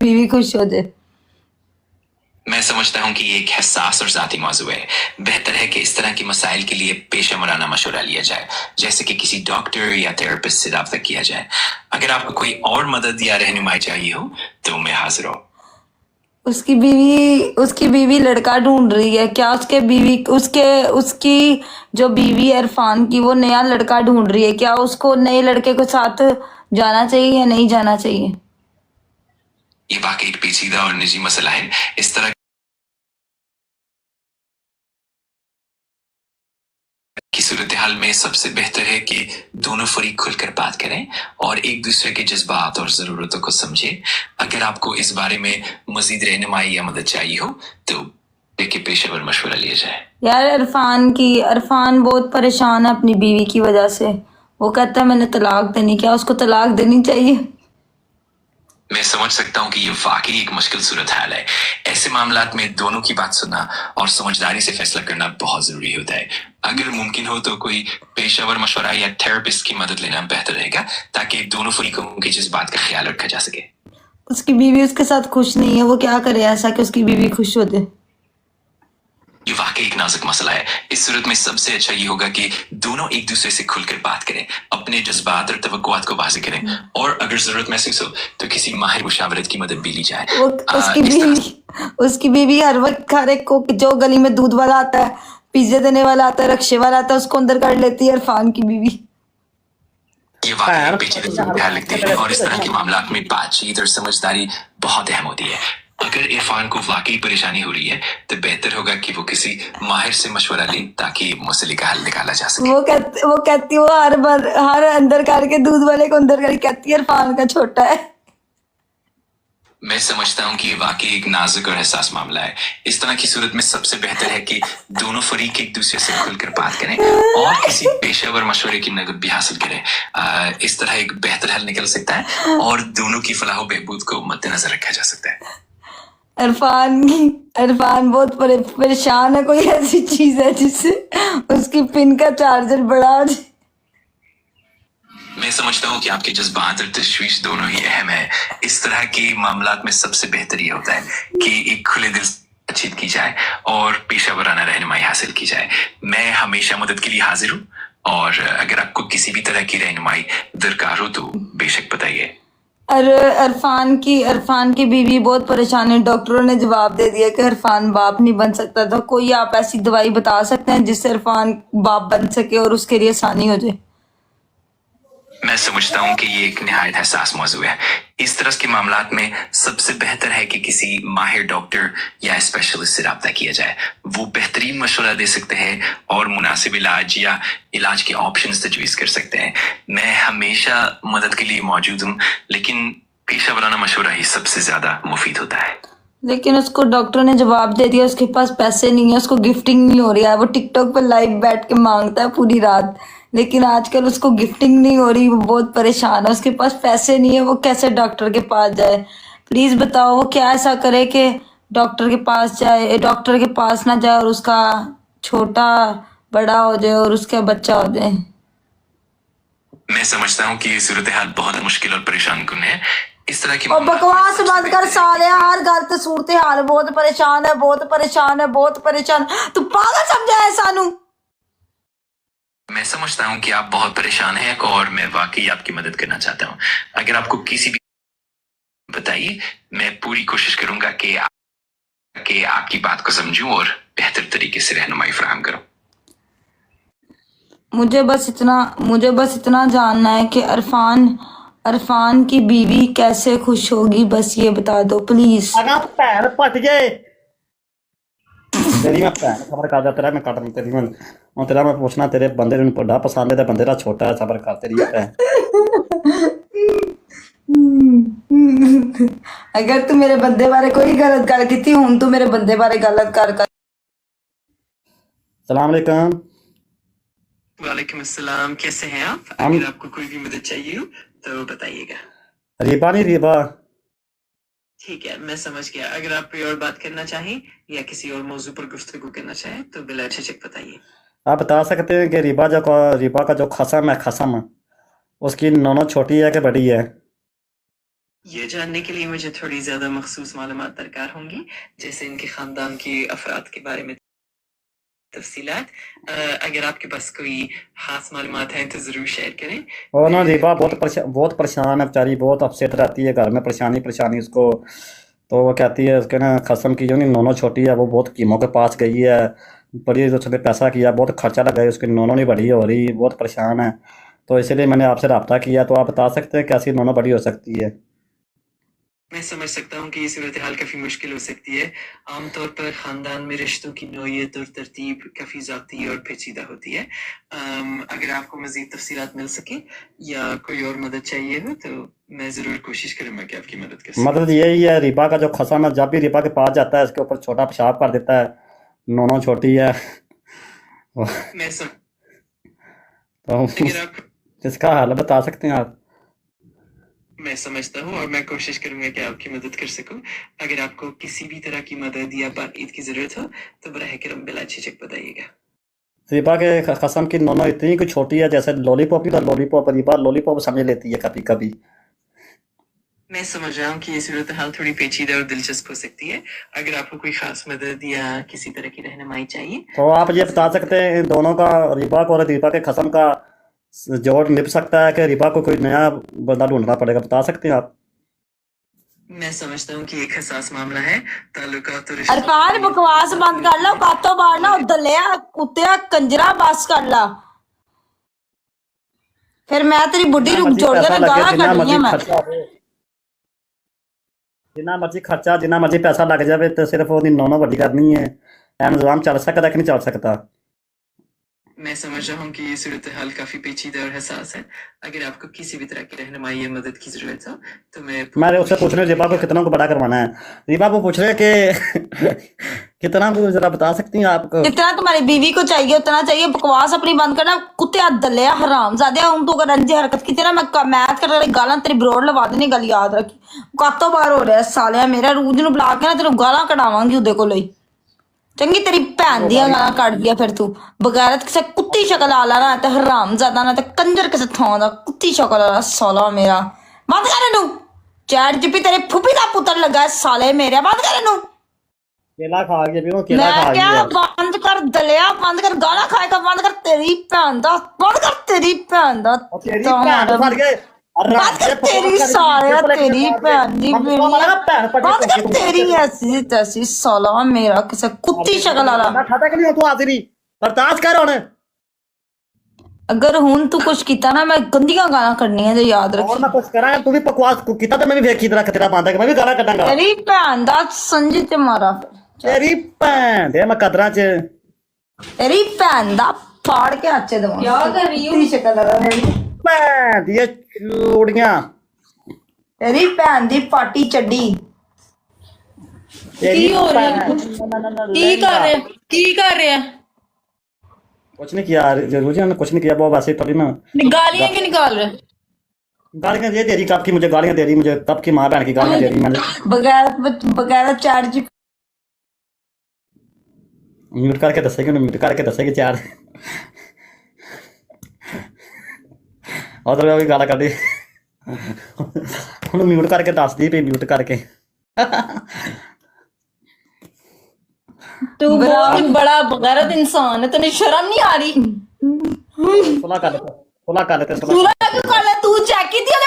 बीवी खुश हो जाए। मैं समझता हूँ कि ये एक हसास और ज़ाती मौजू है। बेहतर है कि इस तरह के मसाइल के लिए पेशा वराना मशवरा लिया जाए, जैसे कि किसी डॉक्टर या थेरेपिस्ट से रब्ता किया जाए। अगर आपको कोई और मदद या रहनुमाई चाहिए हो तो मैं हाजिर हूँ। उसकी बीवी लड़का ढूंढ रही है। क्या उसकी जो बीवी है इरफान की, वो नया लड़का ढूंढ रही है। क्या उसको नए लड़के के साथ जाना चाहिए या नहीं जाना चाहिए? ये वाकई एक पेचीदा और निजी मसला है। इस तरह की सूरत हाल में सबसे बेहतर है कि दोनों फरीक खुलकर बात करें और एक दूसरे के जज्बात और ज़रूरतों को समझें। अगर आपको इस बारे में मजीद रहनुमाई या मदद चाहिए हो तो देखिए पेशेवर मशवरा लिया जाए। यार इरफान बहुत परेशान है अपनी बीवी की वजह से। वो कहता है मैंने तलाक देनी। क्या उसको तलाक देनी चाहिए? मैं समझ सकता हूँ कि ये वाकई एक मुश्किल सूरत हाल है। ऐसे मामलात में दोनों की बात सुनना और समझदारी से फैसला करना बहुत जरूरी होता है। अगर मुमकिन हो तो कोई पेशेवर मशवरा या थेरेपिस्ट की मदद लेना बेहतर रहेगा, ताकि दोनों फरीकों के जज्बात का ख्याल रखा जा सके। उसकी बीवी उसके साथ खुश नहीं है। वो क्या करे ऐसा कि उसकी बीवी खुश हो जाए? ये वाकई एक नाजुक मसला है। इस सूरत में सबसे अच्छा ये होगा कि दोनों एक दूसरे से खुलकर बात करें, अपने जज्बात और तवक्कुआत को वाज़ेह करें और अगर जरूरत महसूस हो तो किसी माहिर मुशावरत की मदद भी ली जाए। उसकी बीवी हर वक्त हर एक को, जो गली में दूध वाला आता है, पिज्जे देने वाला आता है, रक्शे वाला आता है, उसको अंदर कर लेती है इरफान की बीवी। ये वाकई पेचीदा ख्याल लगते हैं और इस तरह के मामलात में बातचीत और समझदारी बहुत अहम होती है। अगर इरफान को वाकई परेशानी हो रही है तो बेहतर होगा कि वो किसी माहिर से मशवरा ले ताकि मसले का हल निकाला जा सके। वो कहती वो हर अंदर करके दूध वाले को अंदर करके कहती है इरफान का छोटा है। मैं समझता हूँ कि ये वाकई एक नाजुक और हसास मामला है। इस तरह की सूरत में सबसे बेहतर है कि दोनों फरीक एक दूसरे से खुलकर बात करें और किसी पेशेवर मशवरे की मदद भी हासिल करें। इस तरह एक बेहतर हल निकल सकता है और दोनों की फलाह व बहबूद को मद्देनजर रखा जा सकता है। इरफान बहुत परेशान है। कोई ऐसी चीज है जिससे उसकी पिन का चार्जर बड़ा हो जाए? मैं समझता हूँ कि आपके जज्बात और तशवीश दोनों ही अहम है। इस तरह के मामलात में सबसे बेहतर ये होता है कि एक खुले दिल से बातचीत की जाए और पेशा वराना रहनुमाई हासिल की जाए। मैं हमेशा मदद के लिए हाजिर हूँ और अगर आपको किसी भी तरह की रहनुमाई दरकार हो तो बेशक बताइए। इरफान की बीवी बहुत परेशान है। डॉक्टरों ने जवाब दे दिया कि इरफान बाप नहीं बन सकता। तो कोई आप ऐसी दवाई बता सकते हैं जिससे इरफान बाप बन सके और उसके लिए आसानी हो जाए? मैं समझता हूँ कि ये एक निहायत हसास मौजू है। इस तरह के मामलात में सबसे बेहतर है कि किसी माहिर डॉक्टर या स्पेशलिस्ट से रब्ता किया जाए। वो बेहतरीन मशवरा दे सकते हैं और मुनासिब इलाज या इलाज के ऑप्शंस तजवीज़ कर सकते हैं। मैं हमेशा मदद के लिए मौजूद हूँ, लेकिन पेशा वराना मशवरा ही सबसे ज्यादा मुफीद होता है। लेकिन उसको डॉक्टर ने जवाब दे दिया उसके पास पैसे नहीं है, उसको गिफ्टिंग नहीं हो रही है। वो टिकटॉक पर लाइव बैठ के मांगता है पूरी रात, लेकिन आजकल उसको गिफ्टिंग नहीं हो रही। वो बहुत परेशान है, उसके पास पैसे नहीं है। वो कैसे डॉक्टर के पास जाए? प्लीज बताओ वो क्या ऐसा करे कि डॉक्टर के पास जाए, डॉक्टर के पास ना जाए और उसका छोटा बड़ा हो जाए और उसका बच्चा हो जाए। मैं समझता हूँ कि ये सूरत हाल बहुत मुश्किल और परेशान कुन है। इस तरह की और बकवास बंद कर साले। हर घर ते सूरत हाल बहुत परेशान है, बहुत परेशान है, बहुत परेशान। तू पागल समझा है सानू? मैं समझता हूँ कि आप बहुत परेशान हैं और मैं वाकई आपकी मदद करना चाहता हूँ। अगर आपको किसी भी बताइए, मैं पूरी कोशिश करूंगा कि आपकी बात को समझूं और बेहतर तरीके से रहनुमाई फराहम करूं। मुझे बस इतना जानना है कि इरफान की बीवी कैसे खुश होगी, बस ये बता दो प्लीज। भैन पट गए तेरी मैं भैन खबर कर तेरा मैं कट तेरी मैं तेरा मैं पूछना तेरे बंदे ਨੂੰ बड़ा पसंद है ते बंदे दा छोटा है। सबर कर तेरी भैन। अगर तू मेरे बंदे बारे कोई गलत गल की हुन तू मेरे बंदे बारे गलत कर। सलाम अलैकुम। वालेकुम अस्सलाम, कैसे हैं आप? अगर आपको कोई भी मदद चाहिए हो तो बताइएगा। रीबा नहीं रीबा। ठीक है, मैं समझ गया। अगर आप कोई और बात करना चाहें या किसी और मौजू पर गुफ्तगू करना चाहें तो बिला झिझक बताइए। आप बता सकते हैं कि रीबा का जो खसम है उसकी नौनो छोटी है कि बड़ी है? ये जानने के लिए मुझे थोड़ी ज्यादा मखसूस मालूमात दरकार होंगी, जैसे इनके खानदान के अफराद के बारे में तफसीलात। अगर आपके पास कोई खास मालूमात हैं तो जरूर शेयर करें। और ना रिबा बहुत परेशान है बेचारी, बहुत अपसेट रहती है घर में, परेशानी उसको। तो वो कहती है उसके ना खसम की जो नहीं नोनो छोटी है, वो बहुत कीमों के पास गई है, बड़ी उसने पैसा किया, बहुत खर्चा लगा है, उसकी नोनो नहीं बड़ी हो रही, बहुत परेशान है। तो इसलिए मैंने आपसे रब्ता किया। तो आप बता सकते हैं कैसी नोनो बड़ी हो सकती है? मैं समझ सकता हूँ कि ये सूरत हाल काफी मुश्किल हो सकती है। आमतौर पर खानदान में रिश्तों की नौयत और तरतीब काफी ज़ाती और पेचीदा होती है। अगर आपको मजीद तफसीलात मिल सके या कोई और मदद चाहिए हो तो मैं जरूर कोशिश करूंगा कि आपकी मदद कर सकूं। मदद यही है, रिबा का जो खसम है, जब भी रिबा के पास जाता है इसके ऊपर छोटा पेशाब कर देता है, नोनो छोटी है। मैं सम... तो अगर आप इसका हल बता सकते हैं आप? मैं समझता हूँ और मैं कोशिश करूंगा कि आपकी मदद कर सकूं। अगर आपको किसी भी तरह की मदद या बातचीत की जरूरत हो तो बराह करम बिला झिझक बताइएगा। रिबा के खसम की नोनो इतनी कुछ छोटी है जैसे लॉलीपॉप ही, तो लॉलीपॉप रिबा लॉलीपॉप समझ लेती है कभी कभी। मैं समझ रहा हूँ कि ये सूरत हाल थोड़ी पेचीदा और दिलचस्प हो सकती है। अगर आपको कोई खास मदद या किसी तरह की रहनुमाई चाहिए तो आप ये बता सकते हैं इन दोनों का, रिबा को और रिबा के खसम का जोड़ निभ सकता है कि रिबा को कोई नया बंदा ढूंढना पड़ेगा? बता सकते हैं आप? मैं समझता हूँ कि एक हसास मामला है। ताल्लुकात और रिश्तों अरफान बकवास बंद कर ला, कातो मारना दलिया कुत्तिया कंजरा, बस कर ला। फिर मैं तेरी बुढ़ी रुक जोड़ के ना गाना कढ़नी मैं। जिन्ना मर्जी पैसा लग जाए तो सिर्फ वो नोनो वड्डी करनी है, निजाम चल सकता कि नहीं चल सकता? मैं समझ रहा हूँ कि ये सूरत हाल काफी पेचीदा और हसास है। अगर आपको किसी भी तरह की रहनुमाई या मदद की जरूरत हो तो मैं उससे पूछ रहा हूँ रिबा को कितना को बड़ा करवाना है। रिबा को पूछ रहे कि कितना को, जरा बता सकती हैं आपको? जितना तुम्हारी बीवी को चाहिए उतना चाहिए। बकवास अपनी बंद करना, कुत्ते दलिया हराम ज्यादा हूं। तू अगर अंजी हरकत की ना, मैं मैथ कर रही गाला तेरी ब्रोड लवा देनी, गल याद रखी। कातो बार हो रहा सालिया मेरा, रूज ਨੂੰ ਬੁਲਾ ਕੇ ਨਾ ਤੈਨੂੰ ਗਾਲਾਂ ਕਢਾਵਾਂਗੀ ਉਹਦੇ ਕੋਲੋਂ ਹੀ। ਚੰਗੀ ਤੇਰੀ ਭੈਣ ਦੀਆਂ ਗਾਲਾਂ ਕੱਢ ਲਿਆ ਫਿਰ ਤੂੰ, ਬਗੈਰਤ ਕਿਸੇ ਕੁੱਤੀ ਸ਼ਕਲ ਵਾਲਾ ਨਾ ਤੇ ਹਰਾਮ ਜ਼ਿਆਦਾ ਨਾ ਤੇ ਕੰਜਰ ਕਿਸੇ ਥਾਂ ਦਾ ਕੁੱਤੀ ਸ਼ਕਲ ਵਾਲਾ ਸਾਲਾ ਮੇਰਾ। ਬੰਦ ਕਰ ਇਹਨੂੰ। ਚੈਟ ਜੀਪੀ ਤੇਰੇ ਫੁੱਫੀ ਦਾ ਪੁੱਤਰ ਲੱਗਾ ਸਾਲੇ ਮੇਰੇ, ਬੰਦ ਕਰ ਇਹਨੂੰ। केला खा गया भी, वो केला मैं खा क्या गया। बंद कर दलिया, बंद कर गाना खाएगा, बंद कर तेरी भैन दा, बंद कर तेरी भैन दा। और तेरी भैन तो फट गए। बंद कर तेरी साले, तेरी भैन दी बेड़ी, बंद कर तेरी ऐसी तैसी साला मेरा किसे कुत्ती शक्ल वाला। खाता कि नहीं तू हाजिरी बर्दाश्त कर होने। अगर हुन तू कुछ कीता ना, मैं गंदियां गाना करनी है जो याद और रखी। मैं कुछ करा तू भी बकवास किता तो मैं भी वेखी तरह तेरा बांधा, मैं भी गाना कटांगा। तेरी भैन दा संजी ते मारा, तेरी भैन दे मैं कदरां च, तेरी भैन दा फाड़ के अच्छे दवा। क्या कर रही हूं? शक्ल वाला मेरी भैन दी चूड़ियां, तेरी भैन दी पाटी चड्डी। तेरी हो रहा है? की की कर रहे हैं? कुछ नहीं किया जरूर जी, हमने कुछ नहीं किया, वो वैसे थोड़ी ना गालियां क्यों निकाल रहे हैं? गालियां ये दे रही, कब की मुझे गालियां दे रही, मुझे कब की माँ बहन की गालियां दे रही। मैंने बगैर चैट जी म्यूट करके दसेगी, म्यूट करके दसेगी चार और तो भी गाला कढ़ी ਹੁਣ म्यूट करके दसदी पई, म्यूट करके। तू बहुत बड़ा बगैरत इंसान है, तने शर्म नहीं आ रही? सुला कर लेते, सुला कर लेते, सुला। तू चेक की थी